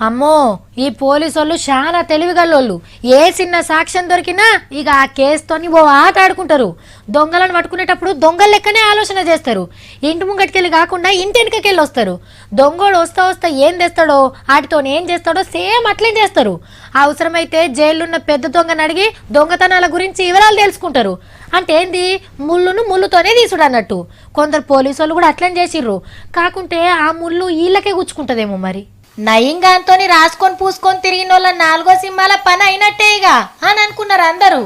అమ్మో ఈ పోలీసోళ్ళు చాలా తెలివిగల్లోళ్ళు. ఏ చిన్న సాక్ష్యం దొరికినా ఇక ఆ కేసుతోని ఓ ఆట ఆడుకుంటారు. దొంగలను పట్టుకునేటప్పుడు దొంగల లెక్కనే ఆలోచన చేస్తారు. ఇంటి ముంగటికెళ్ళి కాకుండా ఇంటి వెనుకకెళ్ళి వస్తారు. దొంగోడు వస్తా వస్తా ఏం చేస్తాడో వాటితో ఏం చేస్తాడో సేమ్ అట్లే చేస్తారు. అవసరమైతే జైలున్న పెద్ద దొంగని అడిగి దొంగతనాల గురించి వివరాలు తెలుసుకుంటారు. అంటే ఏంది, ముళ్ళును ముళ్ళుతోనే తీసుడు అన్నట్టు. కొందరు పోలీసు కూడా అట్లనే చేసిర్రు. కాకుంటే ఆ ముళ్ళు వీళ్ళకే గుచ్చుకుంటదేమో మరి. నయంగాంతో రాసుకొని పూసుకొని తిరిగిన వాళ్ళ 4వ సింహాల పని అయినట్టేగా అని అనుకున్నారు అందరూ.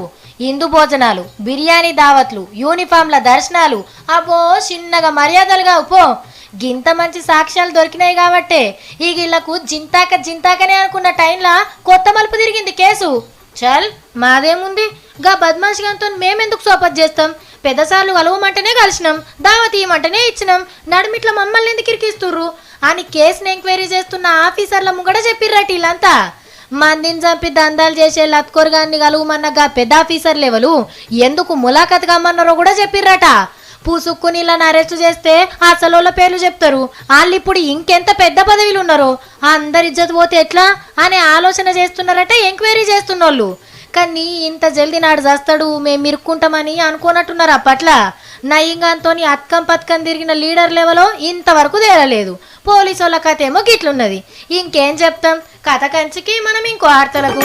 ఇందు భోజనాలు, బిర్యానీ దావత్లు, యూనిఫామ్ల దర్శనాలు, అబ్బో చిన్నగా మర్యాదలుగా పో. గింత మంచి సాక్ష్యాలు దొరికినాయి కాబట్టే ఈ గిళ్లకు జింతాకనే అనుకున్న టైంలా కొత్త మలుపు తిరిగింది కేసు. చల్ మాదేముంది, గా బద్మాష్ గాంతో మేమెందుకు సోపత్ చేస్తాం? పెద్దసార్లు కలవమంటేనే కలిసినాం, దావత్ ఇవ్వమంటేనే ఇచ్చినాం, నడిమిట్ల మమ్మల్ని ఎందుకు ఇరికిస్తుర్రు అని కేసుని ఎంక్వైరీ చేస్తున్న ఆఫీసర్ల ముంగడ చెప్పిర్రట వీళ్ళంతా. మందిని చంపి దందాలు చేసే లత్కొరగాన్ని కలువమన్నగా పెద్ద ఆఫీసర్ లెవెలు ఎందుకు ములాఖత్ కమ్మన్నారో కూడా చెప్పిర్రట. పూసుక్కుని ఇలా అరెస్టు చేస్తే అసలు పేర్లు చెప్తారు. వాళ్ళు ఇప్పుడు ఇంకెంత పెద్ద పదవిలు ఉన్నారో అందరి ఇజ్జత్ పోతే ఎట్లా అనే ఆలోచన చేస్తున్నారట ఎంక్వైరీ చేస్తున్నోళ్ళు. కానీ ఇంత జల్దీ నాడు చేస్తాడు మేము ఇరుక్కుంటామని అనుకోనట్టున్నారు. అప్పట్ల నయంగాంతో అత్కం పత్కం తిరిగిన లీడర్ లెవెలో ఇంతవరకు తేలలేదు. పోలీసు వాళ్ళ కథ ఏమో గిట్లున్నది. ఇంకేం చెప్తాం, కథ కంచికి మనం ఇంకో వార్తలకు.